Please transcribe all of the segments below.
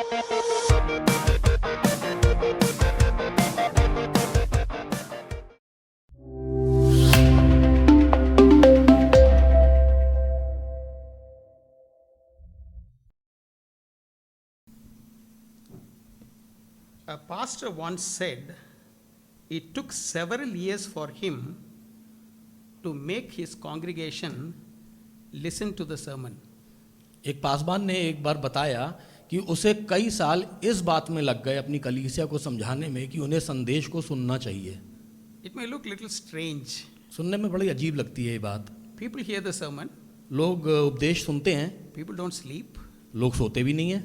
A pastor once said it took several years for him to make his congregation listen to the sermon. एक पासवान ने एक बार बताया कि उसे कई साल इस बात में लग गए अपनी कलीसिया को समझाने में कि उन्हें संदेश को सुनना चाहिए. It may look little strange. सुनने में बड़ी अजीब लगती है ये बात. People hear the sermon. लोग उपदेश सुनते हैं. People don't sleep. लोग सोते भी नहीं हैं.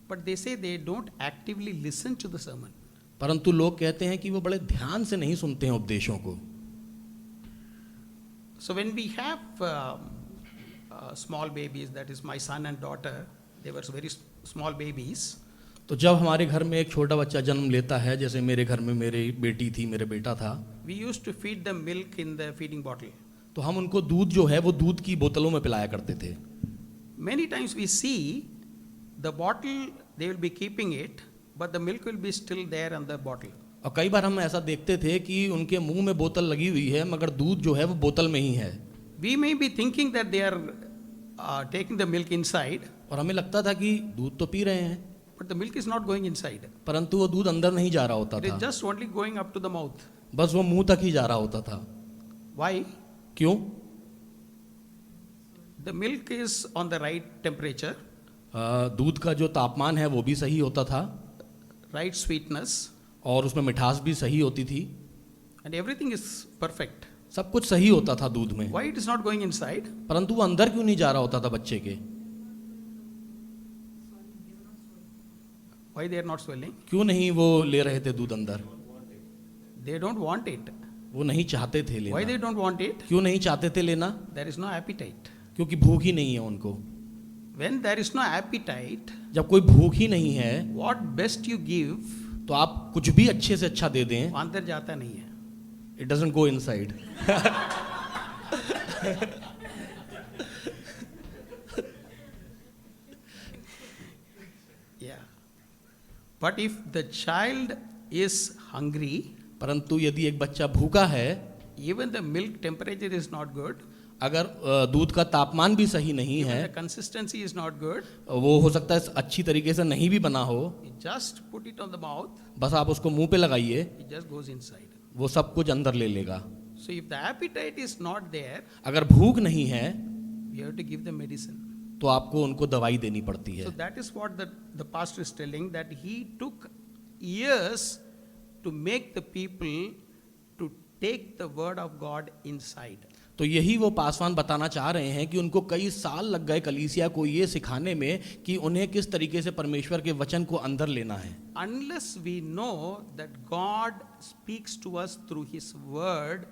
But they say they don't actively listen to the sermon. परंतु लोग कहते हैं कि वो बड़े ध्यान से नहीं सुनते हैं उपदेशों को. So when we have small babies, that is my son and daughter, they were very small babies. तो जब हमारे घर में एक छोटा बच्चा जन्म लेता है, जैसे मेरे घर में मेरी बेटी थी, मेरा बेटा था, We used to feed them milk in the feeding bottle. तो हम उनको दूध जो है वो दूध की बोतलों में पिलाया करते थे. Many times we see the bottle, they will be keeping it, but the milk will be still there on the bottle. और कई बार हम ऐसा देखते थे कि उनके मुंह में बोतल लगी हुई है मगर दूध जो है वो बोतल में ही है. We may be thinking that they are taking the milk inside, और हमें लगता था कि दूध तो पी रहे हैं, but the milk is not going inside. परंतु वो दूध अंदर नहीं जा रहा होता It is था, just only going up to the mouth. बस वो मुंह तक ही जा रहा होता था. Why? क्यों? The milk is on the right temperature, दूध का जो तापमान है वो भी सही होता था right sweetness, और उसमें मिठास भी सही होती थी. and everything is perfect. सब कुछ सही होता था दूध में. Why it is not going inside? परंतु वो अंदर क्यों नहीं जा रहा होता था बच्चे के? Why they are not swelling? क्यों नहीं वो ले रहे थे दूध अंदर? They don't want it. वो नहीं चाहते थे Why they लेना. don't want it? क्यों नहीं चाहते थे लेना? There is no appetite. क्योंकि भूख ही नहीं है उनको. When there is no appetite, जब कोई भूख ही नहीं है what best you give, तो आप कुछ भी अच्छे से अच्छा दे दें, अंदर जाता नहीं है. it doesn't go inside. Yeah. But if the child is hungry, परंतु यदि एक बच्चा भूखा है, even the milk temperature is not good, अगर दूध का तापमान भी सही नहीं even है, the consistency is not good, वो हो सकता है अच्छी तरीके से नहीं भी बना हो, you just put it on the mouth, बस आप उसको मुंह पे लगाइए, it just goes inside. वो सब कुछ अंदर ले लेगा. So if the appetite is not there, अगर भूख नहीं है you have to give them medicine. तो आपको उनको दवाई देनी पड़ती है. So that is what the pastor is telling, that he took years to make the people to take the word of God inside. तो यही वो पासवान बताना चाह रहे हैं कि उनको कई साल लग गए कलीसिया को ये सिखाने में कि उन्हें किस तरीके से परमेश्वर के वचन को अंदर लेना है. Unless we know that God speaks to us through his word,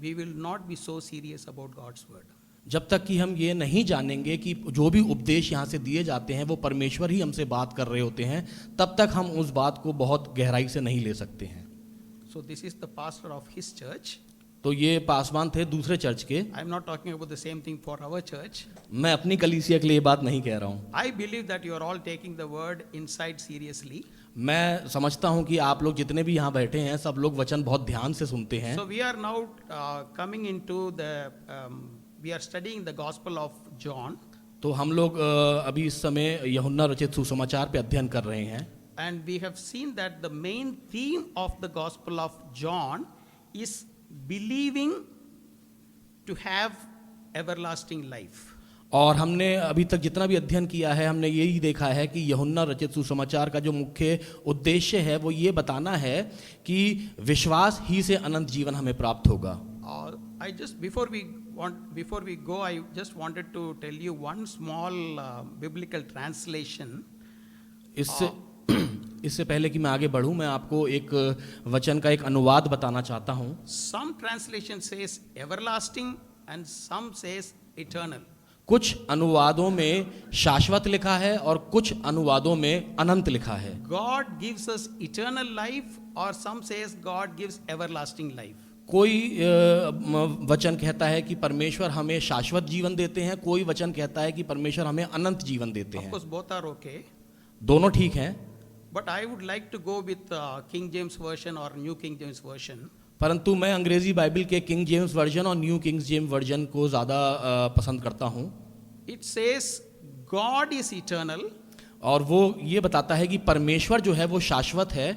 we will not be so serious about God's word. जब तक कि हम ये नहीं जानेंगे कि जो भी उपदेश यहाँ से दिए जाते हैं वो परमेश्वर ही हमसे बात कर रहे होते हैं, तब तक हम उस बात को बहुत गहराई से नहीं ले सकते हैं. So this is the pastor of his church. तो ये पासवान थे दूसरे चर्च के. I am not talking about the same thing for our church. मैं अपनी कलीसिया के लिए ये बात नहीं कह रहा हूँ. I believe that you are all taking the word inside seriously. मैं समझता हूँ कि आप लोग जितने भी यहाँ बैठे हैं सब लोग वचन बहुत ध्यान से सुनते हैं. So we are now coming into we are studying the Gospel of John. तो हम लोग अभी इस समय यूहन्ना रचित सुसमाचार पे अध्ययन कर रहे हैं. And we have seen that the main theme of the Gospel of John is believing to have everlasting life. और हमने अभी तक जितना भी अध्ययन किया है हमने यही देखा है कि यूहन्ना रचित सुसमाचार का जो मुख्य उद्देश्य है वो ये बताना है कि विश्वास ही से अनंत जीवन हमें प्राप्त होगा. I just before we go, I just wanted to tell you one small biblical translation. इससे पहले कि मैं आगे बढ़ूं, मैं आपको एक वचन का एक अनुवाद बताना चाहता हूं. Some translation says everlasting and some says eternal. कुछ अनुवादों में शाश्वत लिखा है और कुछ अनुवादों में अनंत लिखा है. God gives us eternal life, or some says God gives everlasting life. कोई वचन कहता है कि परमेश्वर हमें शाश्वत जीवन देते हैं, कोई वचन कहता है कि परमेश्वर हमें अनंत जीवन देते Of हैं। course, both are okay. दोनों ठीक हैं, But I would like to go with King James Version or New King James Version. परंतु मैं अंग्रेजी बाइबल के किंग जेम्स वर्जन और न्यू किंग जेम्स वर्जन को ज़्यादा पसंद करता हूँ। It says, God is eternal और वो ये बताता है कि परमेश्वर जो है वो शाश्वत है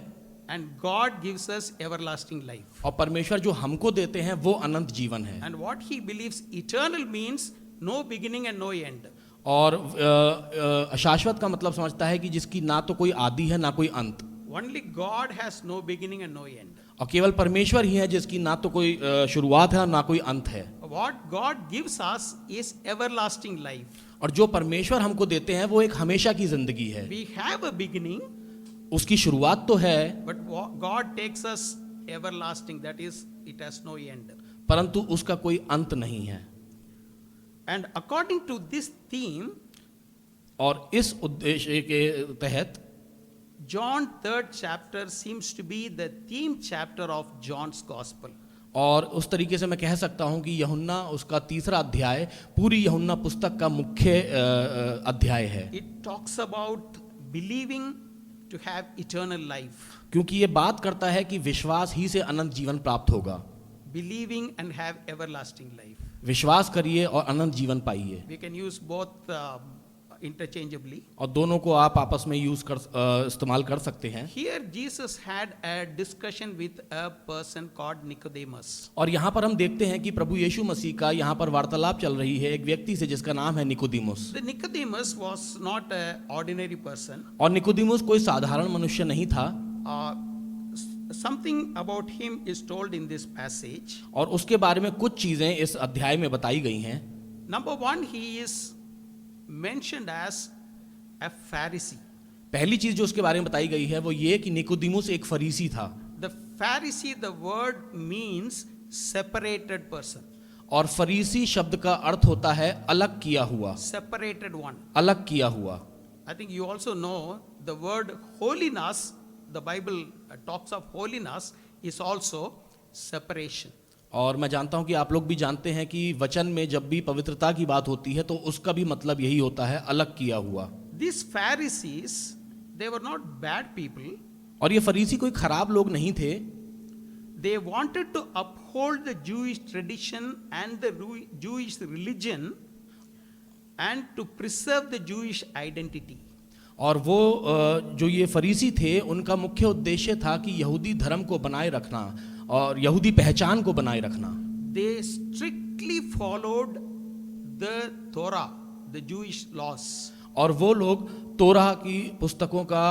and God gives us everlasting life. और परमेश्वर जो हमको देते हैं वो अनंत जीवन है। And what he believes eternal means no beginning and no end. और शाश्वत का मतलब समझता है कि जिसकी ना तो कोई आदि है ना कोई अंत, Only God has no beginning and no end. और केवल परमेश्वर ही है जिसकी ना तो कोई शुरुआत है और ना कोई अंत है। What God gives us is everlasting life. और जो परमेश्वर हमको देते हैं वो एक हमेशा की जिंदगी है। We have a beginning, उसकी शुरुआत तो है, but God takes us everlasting. That is, it has no end. परंतु उसका कोई अंत नहीं है। And according to this theme, और इस उद्देश्य के तहत John 3rd chapter seems to be the theme chapter of John's gospel. और उस तरीके से मैं कह सकता हूं कि यूहन्ना उसका तीसरा अध्याय पूरी यूहन्ना पुस्तक का मुख्य अध्याय है। It talks about believing to have eternal life. क्योंकि ये बात करता है कि विश्वास ही से अनंत जीवन प्राप्त होगा। Believing and have everlasting life. विश्वास करिए और अनंत जीवन पाइए। We can use both interchangeably. और दोनों को आप आपस में इस्तेमाल कर सकते हैं। Here Jesus had a discussion with a person called Nicodemus. और यहाँ पर हम देखते हैं कि प्रभु यीशु मसीह का यहाँ पर वार्तालाप चल रही है एक व्यक्ति से जिसका नाम है Nicodemus. The Nicodemus was not an ordinary person. और निकोदेमुस कोई साधारण मनुष्य नहीं था। Something about him is told in this passage. और उसके बारे में कुछ चीजें इस अध्याय में बताई गई हैं। Number one, he is mentioned as a Pharisee. पहली चीज जो उसके बारे में बताई गई है वो ये कि निकोदेमुस एक फरीसी था। The Pharisee, the word means separated person. और फरीसी शब्द का अर्थ होता है अलग किया हुआ, Separated one. अलग किया हुआ। I think you also know the word holiness, the Bible talks of holiness, is also separation. और मैं जानता हूं कि आप लोग भी जानते हैं कि वचन में जब भी पवित्रता की बात होती है तो उसका भी मतलब यही होता है अलग किया हुआ। These Pharisees, they were not bad people. और ये फरीसी कोई खराब लोग नहीं थे। They wanted to uphold the Jewish tradition and the Jewish religion and to preserve the Jewish identity. और वो जो ये फरीसी थे उनका मुख्य उद्देश्य था कि यहूदी धर्म को बनाए रखना और यहूदी पहचान को बनाए रखना। They strictly followed the Torah, the Jewish laws. और वो लोग तोरा की पुस्तकों का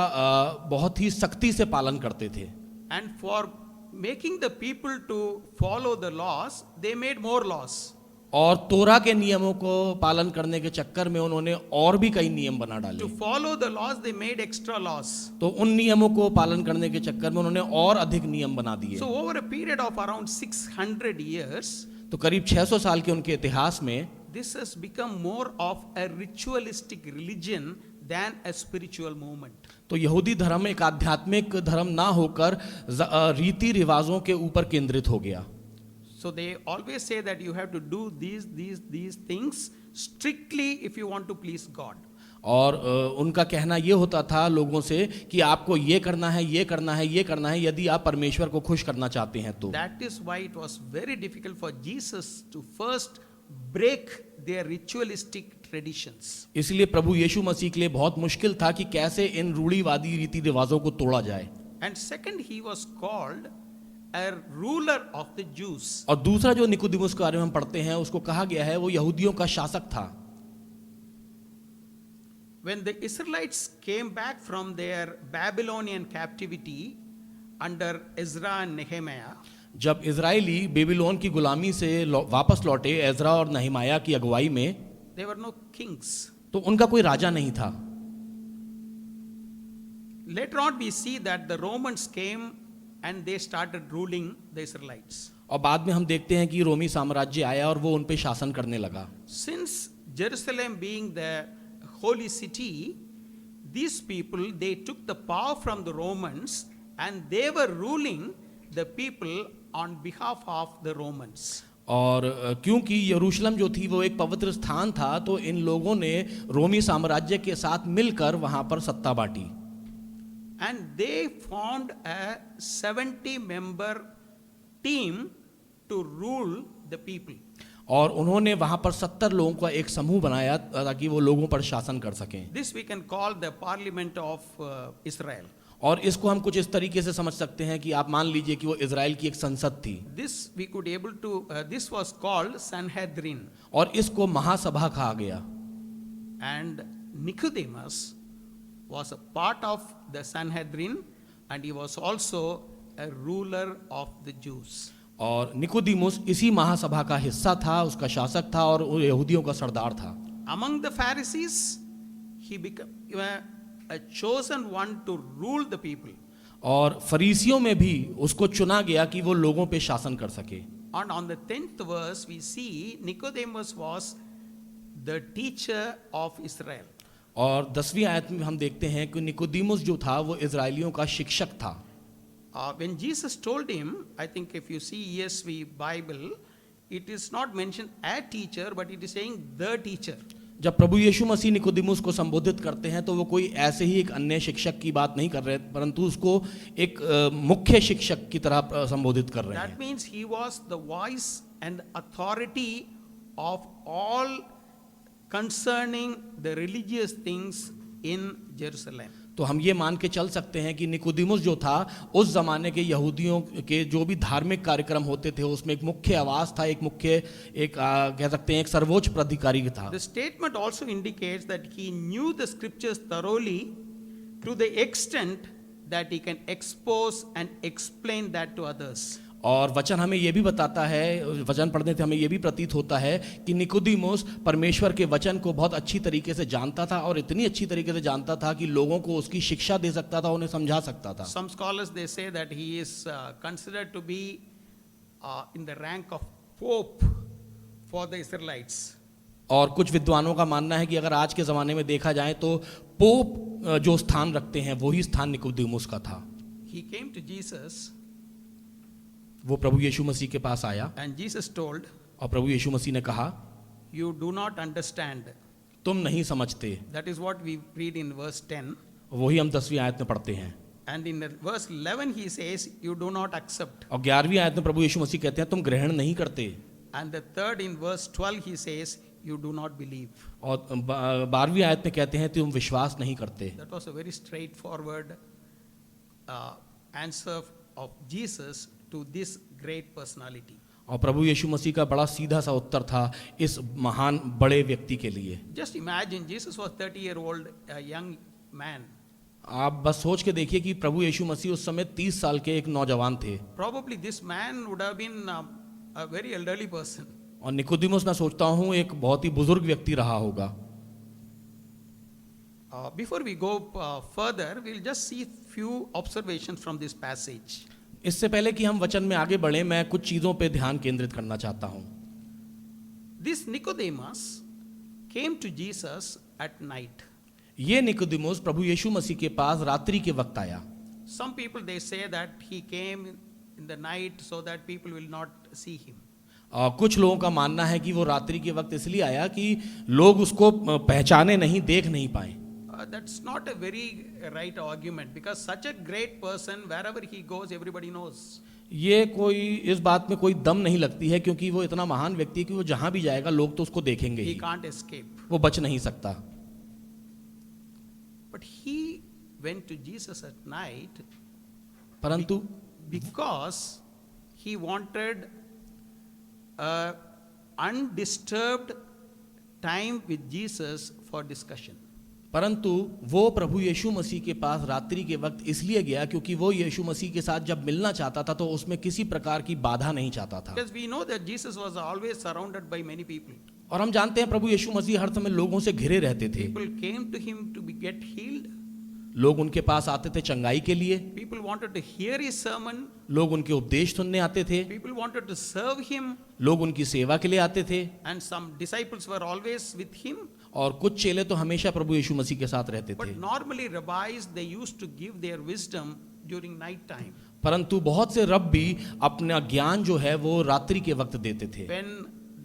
बहुत ही सख्ती से पालन करते थे। And for making the people to follow the laws, they made more laws. और तोरा के नियमों को पालन करने के चक्कर में उन्होंने और भी कई नियम बना डाले। To follow the laws, they made extra laws. तो उन नियमों को पालन करने के चक्कर में उन्होंने और अधिक नियम बना दिए। So over a period of around 600 years, तो करीब 600 साल के उनके इतिहास में this has become more of a ritualistic religion than a spiritual movement. तो यहूदी धर्म एक आध्यात्मिक धर्म ना होकर रीति रिवाजों के ऊपर केंद्रित हो गया। So they always say that you have to do these things strictly if you want to please God. और उनका कहना ये होता था लोगों से कि आपको ये करना है, ये करना है, ये करना है यदि आप परमेश्वर को खुश करना चाहते हैं तो। That is why it was very difficult for Jesus to first break their ritualistic traditions. इसलिए प्रभु यीशु मसीह के लिए बहुत मुश्किल था कि कैसे इन रूढ़िवादी रीति रिवाजों को तोड़ा जाए। And second, he was called a ruler of the Jews. और दूसरा जो निकोदेमुस के बारे में हम पढ़ते हैं उसको कहा गया है वो यहूदियों का शासक था। When the Israelites came back from their Babylonian captivity under Ezra and Nehemiah, जब इजराइली बेबीलोन की गुलामी से वापस लौटे एजरा और नहमाया की अगुवाई में, there were no kings. तो उनका कोई राजा नहीं था। Later on we see that the Romans came and they started ruling the Israelites. और बाद में हम देखते हैं कि रोमी साम्राज्य आया और वो उन पे शासन करने लगा। Since Jerusalem being the holy city, these people, they took the power from the Romans and they were ruling the people on behalf of the Romans. और क्योंकि यरूशलेम जो थी वो एक पवित्र स्थान था, तो इन लोगों ने रोमी साम्राज्य के साथ मिलकर वहां पर सत्ता बांटी। And they formed a 70-member team to rule the people. और उन्होंने वहां पर 70 लोगों का एक समूह बनाया ताकि वो लोगों पर शासन कर सकें। This we can call the parliament of Israel. और इसको हम कुछ इस तरीके से समझ सकते हैं कि आप मान लीजिए कि वो इजराइल की एक संसद थी, This we could able to, this was called Sanhedrin. और इसको महासभा कहा गया। And Nicodemus was a part of the Sanhedrin, and he was also a ruler of the Jews. और निकोदिमुस इसी महासभा का हिस्सा था, उसका शासक था और वो यहूदियों का सरदार था। Among the Pharisees, he became a chosen one to rule the people. और फरीसियों में भी उसको चुना गया कि वो लोगों पे शासन कर सके। And on the 10th verse, we see Nicodemus was the teacher of Israel. और 10वीं आयत में हम देखते हैं कि निकोदिमुस जो था वो इजराइलियों का शिक्षक था। When Jesus told him, I think if you see ESV Bible, it is not mentioned a teacher, but it is saying the teacher. जब प्रभु यीशु मसीह निकोदिमुस को संबोधित करते हैं तो वो कोई ऐसे ही एक अन्य शिक्षक की बात नहीं कर रहे, परंतु उसको एक मुख्य शिक्षक की तरह संबोधित कर रहे हैं। That means he was the voice and authority of all concerning the religious things in Jerusalem. तो हम ये मान के चल सकते हैं कि निकोदिमुस जो था उस जमाने के यहूदियों के जो भी धार्मिक कार्यक्रम होते थे उसमें एक मुख्य आवाज था, एक मुख्य कह सकते हैं एक सर्वोच्च प्राधिकारी था। The statement also indicates that he knew the scriptures thoroughly to the extent that he can expose and explain that to others. और वचन हमें यह भी बताता है, वचन पढ़ने से हमें यह भी प्रतीत होता है कि निकोदिमुस परमेश्वर के वचन को बहुत अच्छी तरीके से जानता था और इतनी अच्छी तरीके से जानता था कि लोगों को उसकी शिक्षा दे सकता था, उन्हें समझा सकता था। Some scholars they say that he is considered to be in the rank of pope for the Israelites. और कुछ विद्वानों का मानना है कि अगर आज के ज़माने में देखा जाए तो पोप जो स्थान रखते हैं वही स्थान निकोदिमुस का था। He came to Jesus वो प्रभु यीशु मसीह के पास आया and Jesus told, और प्रभु यीशु मसीह ने कहा, you do not understand. तुम नहीं समझते। That is what we read in verse 10. वही हम 10वीं आयत में पढ़ते हैं। And in verse 11 he says, you do not accept. और 11वीं आयत में प्रभु यीशु मसीह कहते हैं तुम ग्रहण नहीं करते। And the third in verse 12 he says, you do not believe. और 12वीं आयत में कहते हैं तुम विश्वास नहीं करते। That was a very straightforward answer of Jesus to this great personality. और प्रभु यीशु मसीह का बड़ा सीधा सा उत्तर था इस महान बड़े व्यक्ति के लिए। Just imagine, Jesus was 30-year-old young man. आप बस सोच के देखिए कि प्रभु यीशु मसीह उस समय 30 साल के एक नौजवान थे। Probably this man would have been a very elderly person. और निकोदिमुस मैं सोचता हूँ एक बहुत ही बुजुर्ग व्यक्ति रहा होगा। Before we go further, we'll just see few observations from this passage. इससे पहले कि हम वचन में आगे बढ़ें, मैं कुछ चीजों पे ध्यान केंद्रित करना चाहता हूँ। This Nicodemus came to Jesus at night. ये निकोदिमुस प्रभु यीशु मसीह के पास रात्रि के वक्त आया। Some people they say that he came in the night so that people will not see him. कुछ लोगों का मानना है कि वो रात्रि के वक्त इसलिए आया कि लोग उसको पहचाने नहीं, देख नहीं पाए। That's not a very right argument because such a great person wherever he goes everybody knows. ये कोई इस बात में कोई दम नहीं लगती है क्योंकि वो इतना महान व्यक्ति है कि वो जहां भी जाएगा लोग तो उसको देखेंगे He ही, can't escape. वो बच नहीं सकता। But he went to Jesus at night परंतु because he wanted a undisturbed time with Jesus for discussion. परंतु वो प्रभु यीशु मसीह के पास रात्रि के वक्त इसलिए गया क्योंकि वो यीशु मसीह के साथ जब मिलना चाहता था तो उसमें किसी प्रकार की बाधा नहीं चाहता था। Because we know that Jesus was always surrounded by many people. और हम जानते हैं प्रभु यीशु मसीह हर समय लोगों से घिरे रहते थे। People came to him to get healed. लोग उनके पास आते थे चंगाई के लिए। People wanted to hear his sermon. लोग उनके उपदेश सुनने आते थे। People wanted to serve him. लोग उनकी सेवा के लिए आते थे। And some disciples were always with him. और कुछ चेले तो हमेशा प्रभु यीशु मसीह के साथ रहते थे। But normally rabbis they used to give their wisdom during night time. परंतु बहुत से रब भी अपना ज्ञान जो है वो रात्रि के वक्त देते थे, when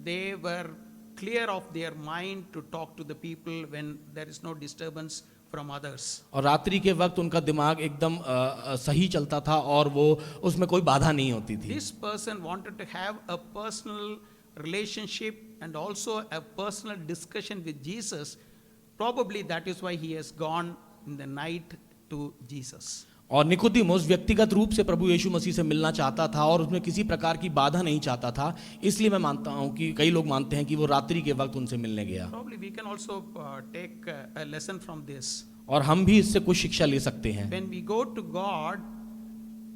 they were clear of their mind to talk to the people when there is no disturbance from others. और रात्रि के वक्त उनका दिमाग एकदम सही चलता था और वो उसमें कोई बाधा नहीं होती थी। This person wanted to have a personal relationship and also a personal discussion with Jesus. Probably that is why he has gone in the night to Jesus. और निकोदेमुस व्यक्तिगत रूप से प्रभु यीशु मसीह से मिलना चाहता था और उसमें किसी प्रकार की बाधा नहीं चाहता था, इसलिए मैं मानता हूं कि कई लोग मानते हैं कि वो रात्रि के वक्त उनसे मिलने गया। Probably we can also take a lesson from this. और हम भी इससे कुछ शिक्षा ले सकते हैं। When we go to God,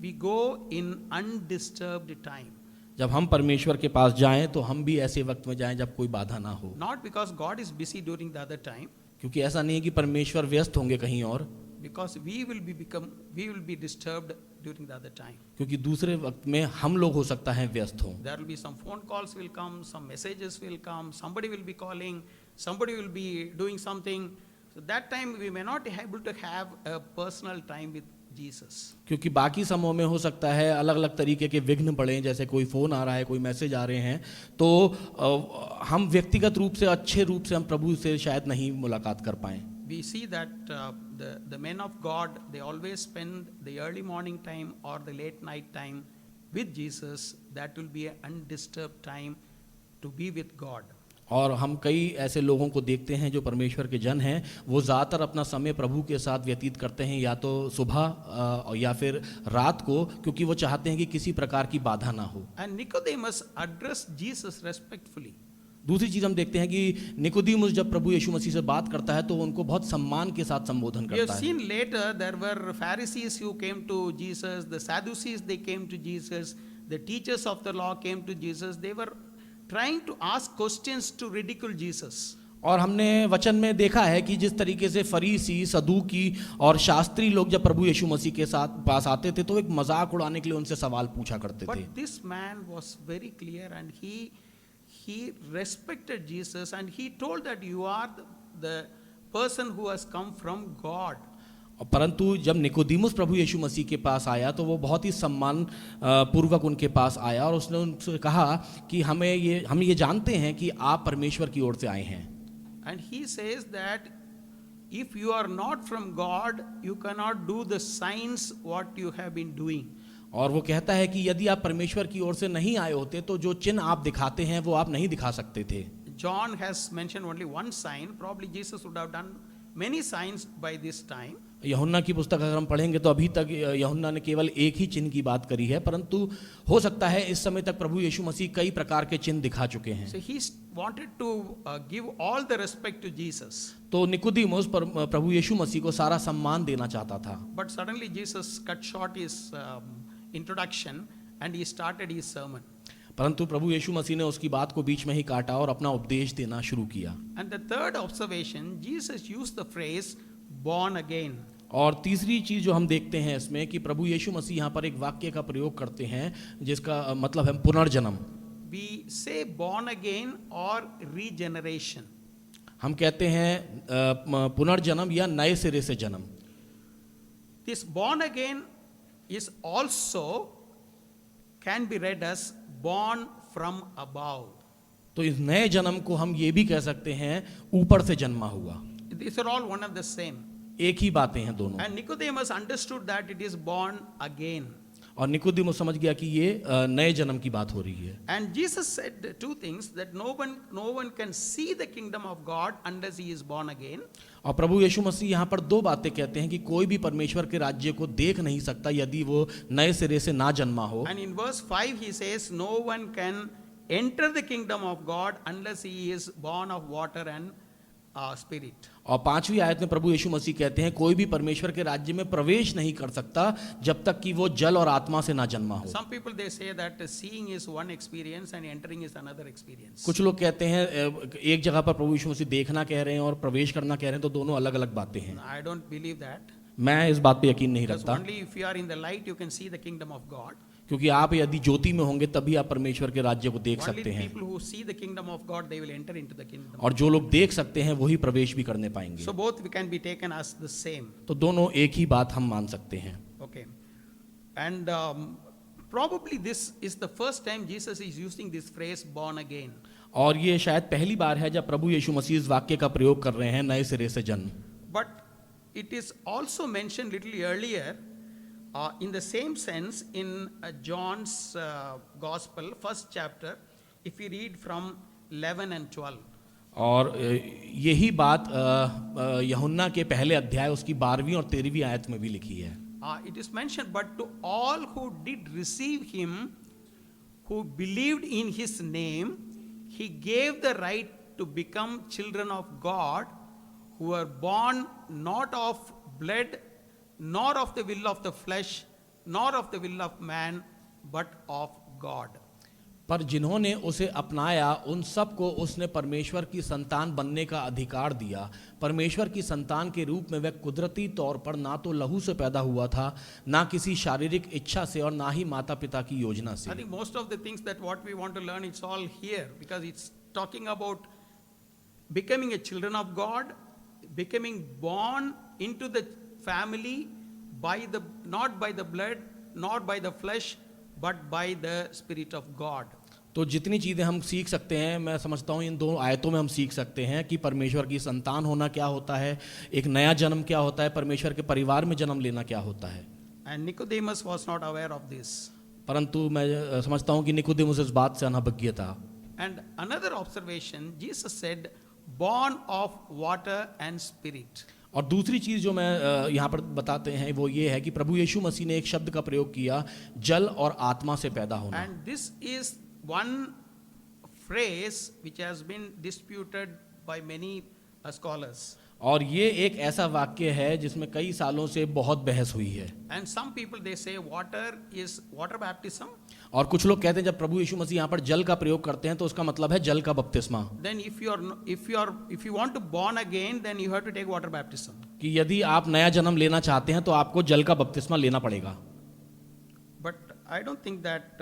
we go in undisturbed time. जब हम परमेश्वर के पास जाएं तो हम भी ऐसे वक्त में जाएं जब कोई बाधा ना हो, Not because God is busy during the other time, क्योंकि ऐसा नहीं है कि परमेश्वर व्यस्त होंगे कहीं और, because we will be disturbed during the other time. क्योंकि दूसरे वक्त में हम लोग हो सकता है व्यस्त हों। There will be some phone calls will come, some messages will come, somebody will be calling, somebody will be doing something. So that time we may not be able to have a personal time with Jesus. क्योंकि बाकी समयों में हो सकता है अलग अलग तरीके के विघ्न पड़े, जैसे कोई फ़ोन आ रहा है, कोई मैसेज आ रहे हैं, तो हम व्यक्तिगत रूप से अच्छे रूप से हम प्रभु से शायद नहीं मुलाकात कर पाएं। We see that the men of God, they always spend the early morning time or the late night time with Jesus. That will be an undisturbed time to be with God. और हम कई ऐसे लोगों को देखते हैं जो परमेश्वर के जन हैं, वो ज़्यादातर अपना समय प्रभु के साथ व्यतीत करते हैं, या तो सुबह या फिर रात को, क्योंकि वो चाहते हैं कि किसी प्रकार की बाधा ना हो। And Nicodemus addressed Jesus respectfully. दूसरी चीज़ हम देखते हैं कि निकोदेमुस जब प्रभु यीशु मसीह से बात करता है तो वो उनको बहुत सम्मान के साथ संबोधन We have करता है। seen later there were Pharisees who came to Jesus, the Sadducees they came to Jesus, the teachers of the law came to Jesus. They were trying to ask questions to ridicule Jesus. और हमने वचन में देखा है कि जिस तरीके से फरीसी, सदूकी और शास्त्री लोग जब प्रभु यीशु मसीह के साथ पास आते थे तो एक मजाक उड़ाने के लिए उनसे सवाल पूछा करते थे। But this man was very clear and he respected Jesus and he told that you are the person who has come from God. परंतु जब निकोदेमुस प्रभु यीशु मसीह के पास आया तो वो बहुत ही सम्मान पूर्वक उनके पास आया और उसने उनसे कहा कि हम ये जानते हैं कि आप परमेश्वर की ओर से आए हैं। And he says that if you are not from God, you cannot do the signs what you have been doing. और वो कहता है कि यदि आप परमेश्वर की ओर से नहीं आए होते तो जो चिन्ह आप दिखाते हैं वो आप नहीं दिखा सकते थे। John has mentioned only one sign. Probably Jesus would have done many signs by this time. यूहन्ना की पुस्तक अगर हम पढ़ेंगे तो अभी तक यूहन्ना ने केवल एक ही चिन्ह की बात करी है, परंतु हो सकता है इस समय तक प्रभु यीशु मसीह कई प्रकार के चिन्ह दिखा चुके हैं। So he wanted to give all the respect to Jesus. तो निकोदेमुस प्रभु यीशु मसीह को सारा सम्मान देना चाहता था। But suddenly Jesus cut short his introduction and he started his sermon. परंतु प्रभु यीशु मसीह ने उसकी बात को बीच में ही काटा और अपना उपदेश देना शुरू किया। And the third observation, Jesus used the phrase born again. और तीसरी चीज जो हम देखते हैं इसमें कि प्रभु यीशु मसीह यहाँ पर एक वाक्य का प्रयोग करते हैं जिसका मतलब है पुनर्जन्म। We say born again or regeneration. हम कहते हैं पुनर्जन्म या नए सिरे से जन्म। This born again is also can be read as born from above. तो इस नए जन्म को हम ये भी कह सकते हैं ऊपर से जन्मा हुआ। These are all one of the same. एक ही बातें हैं दोनों। And Nicodemus understood that it is born again. और निकोदेमुस समझ गया कि ये नए जन्म की बात हो रही है। And Jesus said two things, that no one can see the kingdom of God unless he is born again. और प्रभु यीशु मसीह यहाँ पर दो बातें कहते हैं कि कोई भी परमेश्वर के राज्य को देख नहीं सकता यदि वो नए सिरे से ना जन्मा हो। And in verse 5 he says no one can enter the kingdom of God unless he is born of water and spirit. और 5वीं आयत में प्रभु यीशु मसीह कहते हैं कोई भी परमेश्वर के राज्य में प्रवेश नहीं कर सकता जब तक कि वो जल और आत्मा से ना जन्मा हो। Some people they say that seeing is one experience and entering is another experience. कुछ लोग कहते हैं एक जगह पर प्रभु यीशु मसीह देखना कह रहे हैं और प्रवेश करना कह रहे हैं, तो दोनों अलग अलग बातें हैं। I don't believe that. मैं इस बात पे यकीन नहीं Because रखता, only if you are in the light you can see the kingdom of God. क्योंकि आप यदि ज्योति में होंगे तभी आप परमेश्वर के राज्य को देख Only सकते the हैं, people who see the kingdom of God they will enter into the kingdom. और जो लोग देख सकते हैं वही प्रवेश भी करने पाएंगे। So both can be taken as the same. तो दोनों एक ही बात हम मान सकते हैं। Okay. And probably this is the first time Jesus is using this phrase born again. और ये शायद पहली बार है जब प्रभु यीशु मसीह इस वाक्य का प्रयोग कर रहे हैं, नए सिरे से जन्म। But it is also mentioned little earlier in the same sense in John's Gospel, first chapter, if we read from 11 and 12. और यही बात यूहन्ना के पहले अध्याय उसकी 12वीं और 13वीं आयत में भी लिखी है। It is mentioned, but to all who did receive him, who believed in his name, he gave the right to become children of God, who were born not of blood, nor of the will of the flesh, nor of the will of man, but of God. पर जिन्होंने उसे अपनाया उन सबको उसने परमेश्वर की संतान बनने का अधिकार दिया। परमेश्वर की संतान के रूप में वह कुदरती तौर पर ना तो लहू से पैदा हुआ था, ना किसी शारीरिक इच्छा से, और ना ही माता पिता की योजना से। I think most of the things that what we want to learn, it's all here, because it's talking about becoming a children of God, becoming born into the family by the, not by the blood, not by the flesh, but by the Spirit of God. तो जितनी चीज़ें हम सीख सकते हैं, मैं समझता हूँ इन दो आयतों में हम सीख सकते हैं कि परमेश्वर की संतान होना क्या होता है, एक नया जन्म क्या होता है, परमेश्वर के परिवार में जन्म लेना क्या होता है। And Nicodemus was not aware of this. परंतु मैं समझता हूँ कि निकोदेमुस इस बात से अनभिज्ञ था। And another observation, Jesus said, born of water and spirit. और दूसरी चीज़ जो मैं यहाँ पर बताते हैं वो ये है कि प्रभु यीशु मसीह ने एक शब्द का प्रयोग किया, जल और आत्मा से पैदा होना। And this is one phrase which has been disputed by many scholars. और ये एक ऐसा वाक्य है जिसमें कई सालों से बहुत बहस हुई है। And some people they say water is water baptism. और कुछ लोग कहते हैं जब प्रभु यीशु मसीह यहाँ पर जल का प्रयोग करते हैं तो उसका मतलब है जल का बपतिस्मा। Then if you want to born again, then you have to take water baptism. कि यदि आप नया जन्म लेना चाहते हैं तो आपको जल का बपतिस्मा लेना पड़ेगा। But I don't think that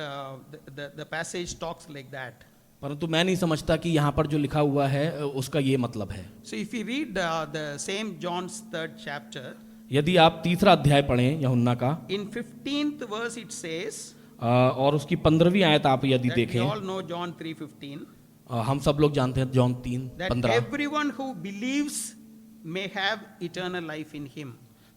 the passage talks like that. परंतु मैं नहीं समझता कि यहाँ पर जो लिखा हुआ है उसका ये मतलब है। So if you read the same John's 3rd chapter, यदि आप तीसरा अध्याय पढ़ें यूहन्ना का, in 15th verse it says, और उसकी 15वीं आयत आप यदि that we देखें, all know John 3:15, हम सब लोग जानते हैं John 3:15, that everyone who believes may have eternal life in him.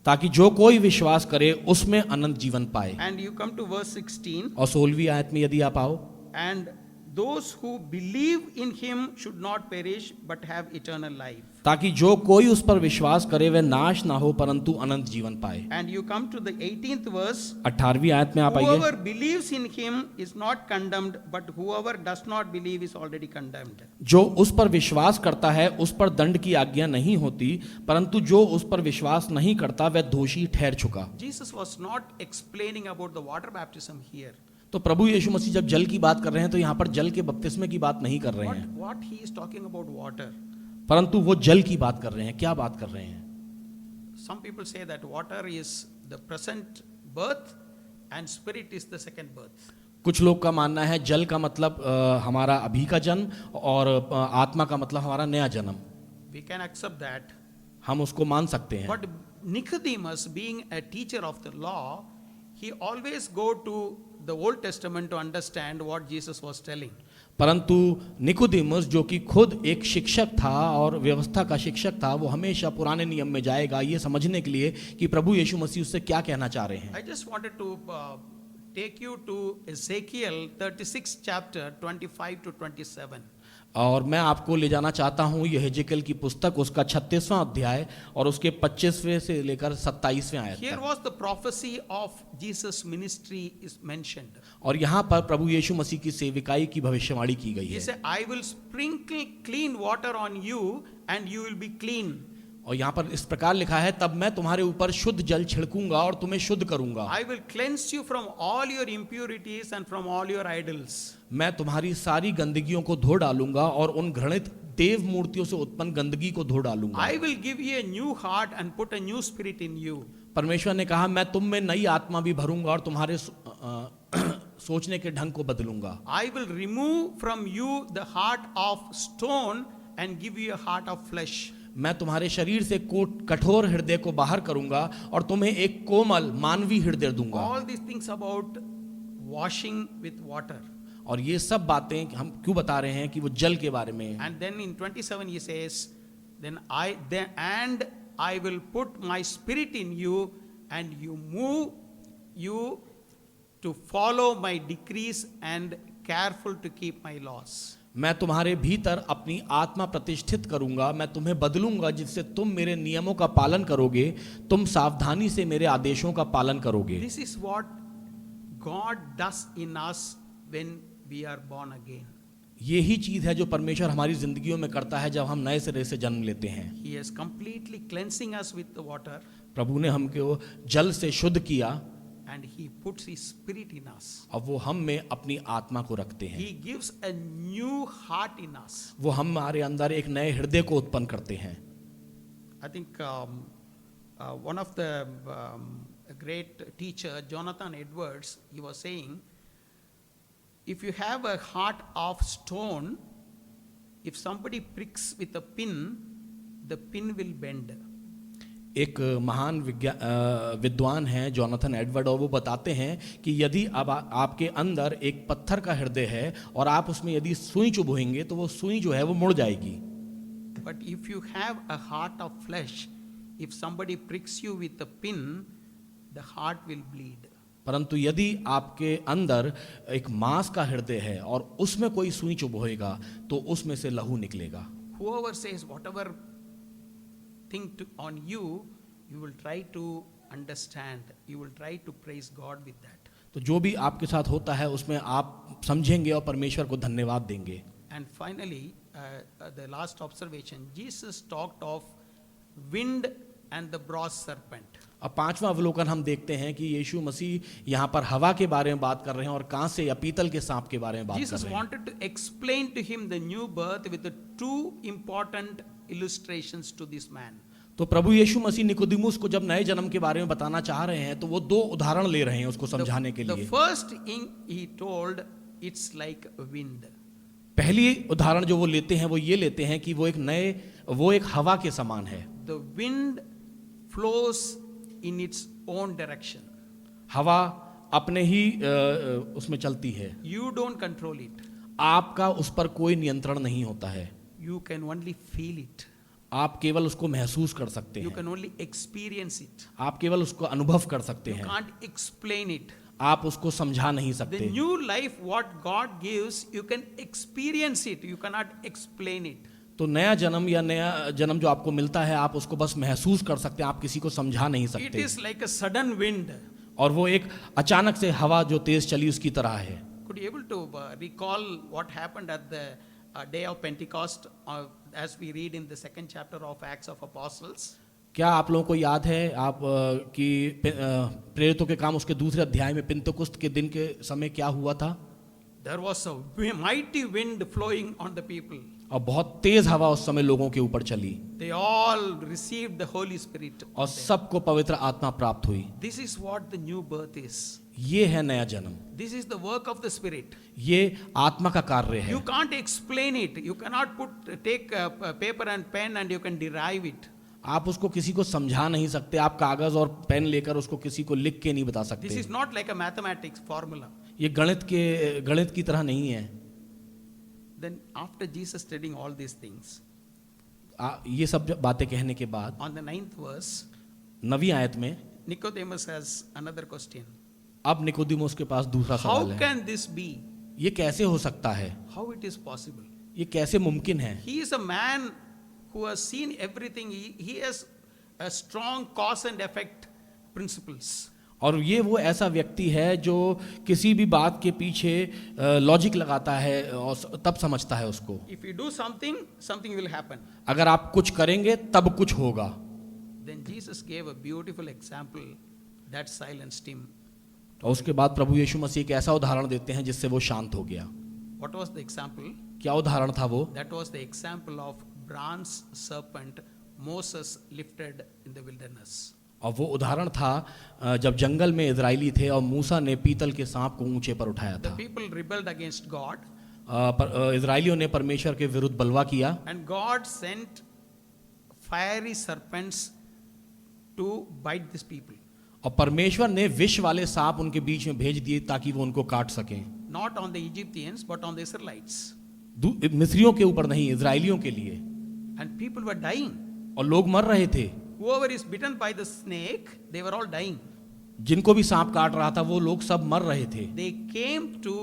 ताकि जो कोई विश्वास करे उसमें अनंत जीवन पाए। And you come to verse 16, और 16वीं आयत में यदि आप आओ, and those who believe in him should not perish but have eternal life. ताकि जो कोई उस पर विश्वास करे वह नाश ना हो परंतु अनंत जीवन पाए। And you come to the 18th verse, 18वीं आयत में आप आइए, whoever believes in him is not condemned, but whoever does not believe is already condemned. जो उस पर विश्वास करता है उस पर दंड की आज्ञा नहीं होती, परंतु जो उस पर विश्वास नहीं करता वह दोषी ठहर चुका। Jesus was not explaining about the water baptism here. तो प्रभु यीशु मसीह जब जल की बात कर रहे हैं तो यहाँ पर जल के बपतिस्मे की बात नहीं कर रहे हैं, What he is talking about water. परंतु वो जल की बात कर रहे हैं। क्या बात कर रहे हैं? Some people say that water is the present birth and spirit is the second birth. कुछ लोग का मानना है जल का मतलब हमारा अभी का जन्म और आत्मा का मतलब हमारा नया जन्म। We can accept that. हम उसको मान सकते हैं। But Nicodemus, being a teacher of the law, he always go to the Old Testament to understand what Jesus was telling. परंतु निकोदेमुस जो कि खुद एक शिक्षक था और व्यवस्था का शिक्षक था, वो हमेशा पुराने नियम में जाएगा ये समझने के लिए कि प्रभु यीशु मसीह उससे क्या कहना चाह रहे हैं। I just wanted to take you to Ezekiel 36 chapter 25 to 27. और मैं आपको ले जाना चाहता हूँ यहेजकेल की पुस्तक उसका 36वां अध्याय और उसके 25वें से लेकर 27वें आयत Here तक। was the prophecy of Jesus' ministry is mentioned. और यहाँ पर प्रभु यीशु मसीह की सेविकाई की भविष्यवाणी की गई He है। said, I will sprinkle clean water on you and you will be clean. और यहाँ पर इस प्रकार लिखा है, तब मैं तुम्हारे ऊपर शुद्ध जल छिड़कूंगा और तुम्हें शुद्ध करूंगा। I will cleanse you from all your impurities and from all your idols. मैं तुम्हारी सारी गंदगियों को धो डालूंगा और उन घृणित देव मूर्तियों से उत्पन्न गंदगी को धो डालूंगा। I will give you a new heart and put a new spirit in you. परमेश्वर ने कहा मैं तुम में नई आत्मा भी भरूंगा और तुम्हारे सोचने के ढंग को बदलूंगा। I will remove from you the heart of stone and give you a heart of flesh. मैं तुम्हारे शरीर से कठोर हृदय को बाहर करूंगा और तुम्हें एक कोमल मानवीय हृदय दूंगा। All these things about washing with water. और ये सब बातें हम क्यों बता रहे हैं कि वो जल के बारे में। And then in 27 he says, and I will put my spirit in you and you to follow my decrees and careful to keep my laws. मैं तुम्हारे भीतर अपनी आत्मा प्रतिष्ठित करूंगा, मैं तुम्हें बदलूंगा जिससे तुम मेरे नियमों का पालन करोगे, तुम सावधानी से मेरे आदेशों का पालन करोगे। This is what God does in us when we are born again. यही चीज है जो परमेश्वर हमारी जिंदगियों में करता है जब हम नए सिरे से जन्म लेते हैं। He is completely cleansing us with the water प्रभु ने हमको जल से शुद्ध किया and he puts his spirit in us. और वो हम में अपनी आत्मा को रखते हैं। He gives a new heart in us. वो हमारे अंदर एक नए हृदय को उत्पन्न करते हैं। I think one of the great teacher, Jonathan Edwards, he was saying, if you have a heart of stone, if somebody pricks with a pin, the pin will bend. एक महान विद्वान हैं जोनाथन एडवर्ड, और वो बताते हैं कि यदि अब आपके अंदर एक पत्थर का हृदय है और आप उसमें यदि सुई चुभोएंगे तो वो सुई जो है वो मुड़ जाएगी। But if you have a heart of flesh, if somebody pricks you with a pin, the heart will bleed. परंतु यदि आपके अंदर एक मांस का हृदय है और उसमें कोई सुई चुभोएगा तो उसमें से लहू निकलेगा। Whoever says whatever thing on you, you will try to understand, you will try to praise God with that. तो जो भी आपके साथ होता है उसमें आप समझेंगे और परमेश्वर को धन्यवाद देंगे। And finally, the last observation, Jesus talked of wind and the brass serpent. अब पांचवा अवलोकन हम देखते हैं कि यीशु मसीह यहाँ पर हवा के बारे में बात कर रहे हैं और कांसे या पीतल के सांप के बारे में बात कर Jesus रहे हैं। wanted to explain to him the new birth with the two important illustrations to this man. तो प्रभु यीशु मसीह निकोदिमुस को जब नए जन्म के बारे में बताना चाह रहे हैं तो वो दो उदाहरण ले रहे हैं उसको समझाने के The लिए। first thing he told, it's like wind. पहली उदाहरण जो वो लेते हैं वो ये लेते हैं कि वो एक हवा के समान है। The wind flows in its own direction. हवा अपने ही उसमें चलती है। You don't control it. आपका उस पर कोई नियंत्रण नहीं होता है। You can only feel it. आप केवल उसको महसूस कर सकते You हैं। can only experience it. आप केवल उसको अनुभव कर सकते You हैं। can't explain it. आप उसको समझा नहीं The सकते। new life, what God gives, you can experience it. You cannot explain it. तो नया जन्म या नया जन्म जो आपको मिलता है आप उसको बस महसूस कर सकते हैं, आप किसी को समझा नहीं It सकते। is like a sudden wind. और वो एक अचानक से हवा जो तेज चली उसकी तरह है। Could you able to recall what happened at the day of Pentecost, as we read in the second chapter of Acts of Apostles? क्या आप लोगों को याद है कि प्रेरितों के काम उसके दूसरे अध्याय में पिंतकुस्त के दिन के समय क्या हुआ था? There was a mighty wind flowing on the people. और बहुत तेज हवा उस समय लोगों के ऊपर चली They all received the Holy Spirit. और सबको पवित्र आत्मा प्राप्त हुई। This is what the new birth is. ये है नया जन्म, This is the work of the Spirit. ये आत्मा का कार्य है। You can't explain it. You cannot take a paper and pen and you can derive it. आप उसको किसी को समझा नहीं सकते, आप कागज और पेन लेकर उसको किसी को लिख के नहीं बता This सकते। is not like a mathematics formula. ये गणित की तरह नहीं है। Then after Jesus studying all these things, ये सब बातें कहने के बाद on the 9th verse, 9वीं आयत में Nicodemus has another question. अब निकोदिमुस के पास दूसरा How सवाल है। can this be? ये कैसे हो सकता है? How it is possible? ये कैसे मुमकिन है? He is a man who has seen everything. He has a strong cause and effect principles. और ये वो ऐसा व्यक्ति है जो किसी भी बात के पीछे लॉजिक लगाता है और तब समझता है उसको। If you do something, something will happen. अगर आप कुछ करेंगे तब कुछ होगा। Then Jesus gave a beautiful example that silenced him. और उसके बाद प्रभु यीशु मसीह एक ऐसा उदाहरण देते हैं जिससे वो शांत हो गया। What was the example? क्या उदाहरण था वो? That was the example of bronze serpent Moses lifted in the wilderness. और वो उदाहरण था जब जंगल में इजरायली थे और मूसा ने पीतल के सांप को ऊंचे पर उठाया The था। people rebelled against God, इजरायलियों ने परमेश्वर के विरुद्ध बलवा किया and God sent fiery serpents to bite these people. और परमेश्वर ने विष वाले सांप उनके बीच में भेज दिए ताकि वो उनको काट सकें। Not on the Egyptians, but on the Israelites. मिस्रियों के ऊपर नहीं, इजरायलियों के लिए। And people were dying. और लोग मर रहे थे। Whoever is bitten by the snake, they were all dying. जिनको भी सांप काट रहा था वो लोग सब मर रहे थे। They came to